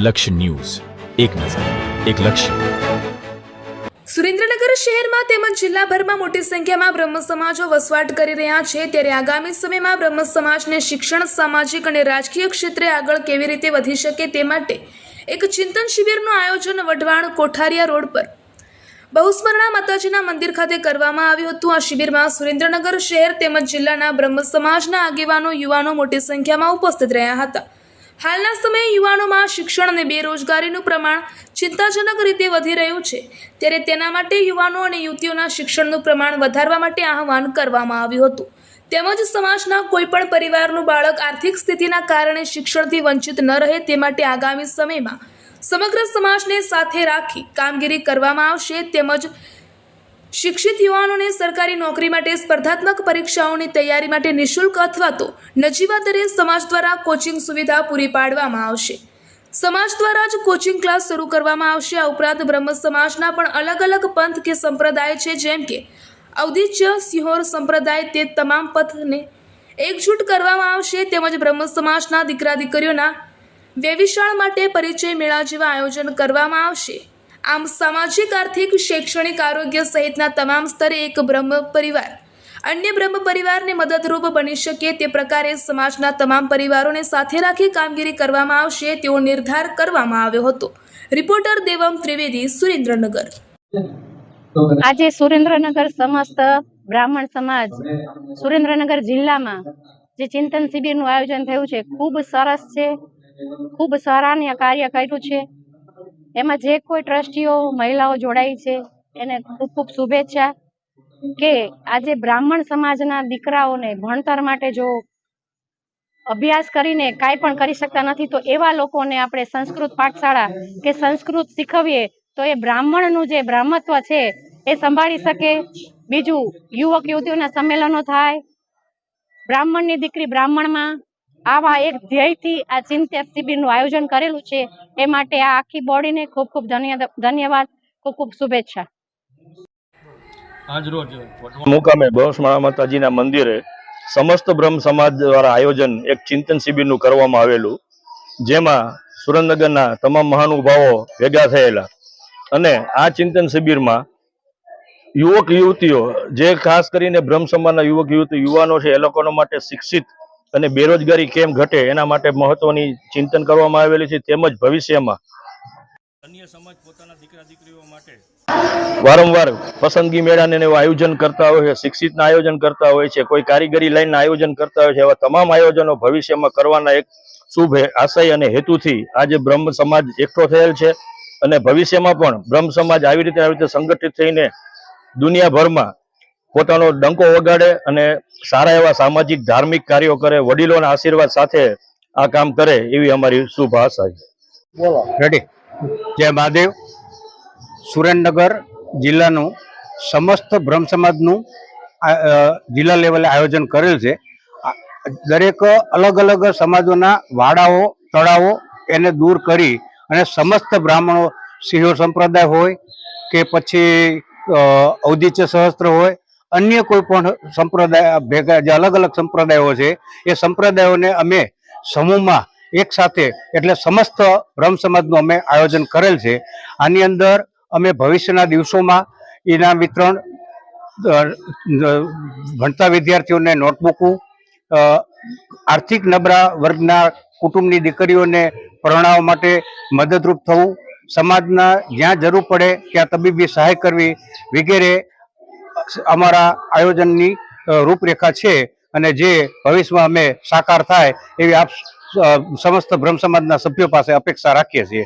લક્ષ્ય ન્યૂઝ, એક નજર, એક લક્ષ્ય. સુરેન્દ્રનગર શહેરમાં તેમજ જિલ્લાભરમાં મોટી સંખ્યામાં બ્રહ્મ સમાજો વસવાટ કરી રહ્યા છે, ત્યારે આગામી સમયમાં બ્રહ્મ સમાજને શિક્ષણ, સામાજિક અને રાજકીય ક્ષેત્રે આગળ કેવી રીતે વધી શકે તે માટે એક ચિંતન શિબિરનું આયોજન વઢવાણ કોઠારિયા રોડ પર બહુસ્મરણા માતાજીના મંદિર ખાતે કરવામાં આવ્યું હતું. આ શિબિરમાં સુરેન્દ્રનગર શહેર તેમજ જિલ્લાના બ્રહ્મ સમાજના આગેવાનો, યુવાનો મોટી સંખ્યામાં ઉપસ્થિત રહ્યા હતા. હાલના સમયે યુવાનોમાં શિક્ષણ અને બેરોજગારીનું પ્રમાણ ચિંતાજનક રીતે વધી રહ્યું છે, ત્યારે તેના માટે યુવાનો અને યુવતીઓના શિક્ષણનું પ્રમાણ વધારવા માટે આહવાન કરવામાં આવ્યું હતું. તેમજ સમાજના કોઈપણ પરિવારનું બાળક આર્થિક સ્થિતિના કારણે શિક્ષણથી વંચિત ન રહે તે માટે આગામી સમયમાં સમગ્ર સમાજને સાથે રાખી કામગીરી કરવામાં આવશે. તેમજ શિક્ષિત યુવાનોને સરકારી નોકરી માટે સ્પર્ધાત્મક પરીક્ષાઓની તૈયારી માટે નિઃશુલ્ક અથવા તો નજીવા દરે સમાજ દ્વારા કોચિંગ સુવિધા પૂરી પાડવામાં આવશે. સમાજ દ્વારા જ કોચિંગ ક્લાસ શરૂ કરવામાં આવશે. આ ઉપરાંત બ્રહ્મ સમાજના પણ અલગ અલગ પંથ કે સંપ્રદાય છે, જેમ કે અવધિચ્ય, સિંહોર સંપ્રદાય, તે તમામ પંથને એકજૂટ કરવામાં આવશે. તેમજ બ્રહ્મ સમાજના દીકરા દીકરીઓના વ્યવિશાળ માટે પરિચય મેળા જેવા આયોજન કરવામાં આવશે. આમ સામાજિક, આર્થિક, શૈક્ષણિક, આરોગ્ય સહિતના તમામ સ્તરે એક બ્રહ્મ પરિવાર અન્ય બ્રહ્મ પરિવારને મદદરૂપ બની શકે તે પ્રકારે સમાજના તમામ પરિવારોને સાથે રાખી કામગીરી કરવામાં આવશે તેવો નિર્ધાર કરવામાં આવ્યો હતો. રિપોર્ટર દેવમ ત્રિવેદી, સુરેન્દ્રનગર. આજે સુરેન્દ્રનગર સમસ્ત બ્રાહ્મણ સમાજ સુરેન્દ્રનગર જિલ્લામાં જે ચિંતન શિબિરનું આયોજન થયું છે, ખૂબ સરસ છે, ખૂબ સરાહનીય કાર્ય કર્યું છે. એમાં જે કોઈ ટ્રસ્ટીઓ, મહિલાઓ જોડાઈ છે એને ખૂબ ખૂબ શુભેચ્છા. કે આજે બ્રાહ્મણ સમાજના દીકરાઓને ભણતર માટે જો અભ્યાસ કરીને કાંઈ પણ કરી શકતા નથી, તો એવા લોકોને આપણે સંસ્કૃત પાઠશાળા કે સંસ્કૃત શીખવીએ તો એ બ્રાહ્મણનું જે બ્રાહ્મત્વ છે એ સંભાળી શકે. બીજું, યુવક યુવતીઓના સંમેલનો થાય, બ્રાહ્મણની દીકરી બ્રાહ્મણમાં, આવા એક ધ્યેયથી આ ચિંતન શિબિરનું આયોજન કરેલું છે. એ માટે આ આખી બોડીને ખૂબ ખૂબ ધન્યવાદ, ખૂબ ખૂબ શુભેચ્છા. આજરોજ મુકામે બહુસ્મરણા માતાજીના મંદિરે સમસ્ત બ્રહ્મ સમાજ દ્વારા આયોજન એક ચિંતન શિબિરનું કરવામાં આવેલું, જેમાં સુરેન્દ્રનગરના તમામ મહાનુભાવો ભેગા થયેલા. અને આ ચિંતન શિબિરમાં યુવક યુવતીઓ, જે ખાસ કરીને બ્રહ્મ સમાજના યુવક યુવાનો છે, એ લોકો માટે શિક્ષિત અને બેરોજગારી કેમ ઘટે એના માટે મહત્વની ચિંતન કરવામાં આવેલી છે. તેમજ ભવિષ્યમાં અન્ય સમાજ પોતાના દીકરા દીકરીઓ માટે વારંવાર પસંદગી મેળાને એવું આયોજન કરતા હોય છે, શિક્ષિતના આયોજન કરતા હોય છે, કોઈ કારીગરી લાઈનના આયોજન કરતા હોય છે. એવા તમામ આયોજનો ભવિષ્યમાં કરવાના એક શુભ આશય અને હેતુથી આજે બ્રહ્મ સમાજ એકઠો થયેલ છે. અને ભવિષ્યમાં પણ બ્રહ્મ સમાજ આવી રીતે સંગઠિત થઈને દુનિયાભરમાં પોતાનો ડંકો વગાડે અને સારા એવા સામાજિક, ધાર્મિક કાર્યો કરે, વડીલોના આશીર્વાદ સાથે આ કામ કરે એવી અમારી શુભ આશા છે. બોલો રેડી. જય મહાદેવ. સુરેન્દ્રનગર જિલ્લાનું સમસ્ત બ્રહ્મ સમાજનું જિલ્લા લેવલે આયોજન કરેલ છે. દરેક અલગ અલગ સમાજોના વાડાઓ, તળાવો એને દૂર કરી અને સમસ્ત બ્રાહ્મણો, સિંહોર સંપ્રદાય હોય કે પછી અવધિચ્ય સહસ્ત્ર હોય, અન્ય કોઈ પણ સંપ્રદાય ભેગા જે અલગ અલગ સંપ્રદાયો છે, એ સંપ્રદાયોને અમે સમૂહમાં એક સાથે એટલે સમસ્ત બ્રહ્મ સમાજનું અમે આયોજન કરેલ છે. આની અંદર અમે ભવિષ્યના દિવસોમાં ઇનામ વિતરણ, ભણતા વિદ્યાર્થીઓને નોટબુકો, આર્થિક નબળા વર્ગના કુટુંબની દીકરીઓને પરણાવવા માટે મદદરૂપ થવું, સમાજના જ્યાં જરૂર પડે ત્યાં તબીબી સહાય કરવી વગેરે અમારા આયોજનની રૂપરેખા છે. અને જે ભવિષ્યમાં અમે સાકાર થાય એવી આપ સમસ્ત બ્રહ્મ સમાજના સભ્યો પાસે અપેક્ષા રાખીએ છીએ.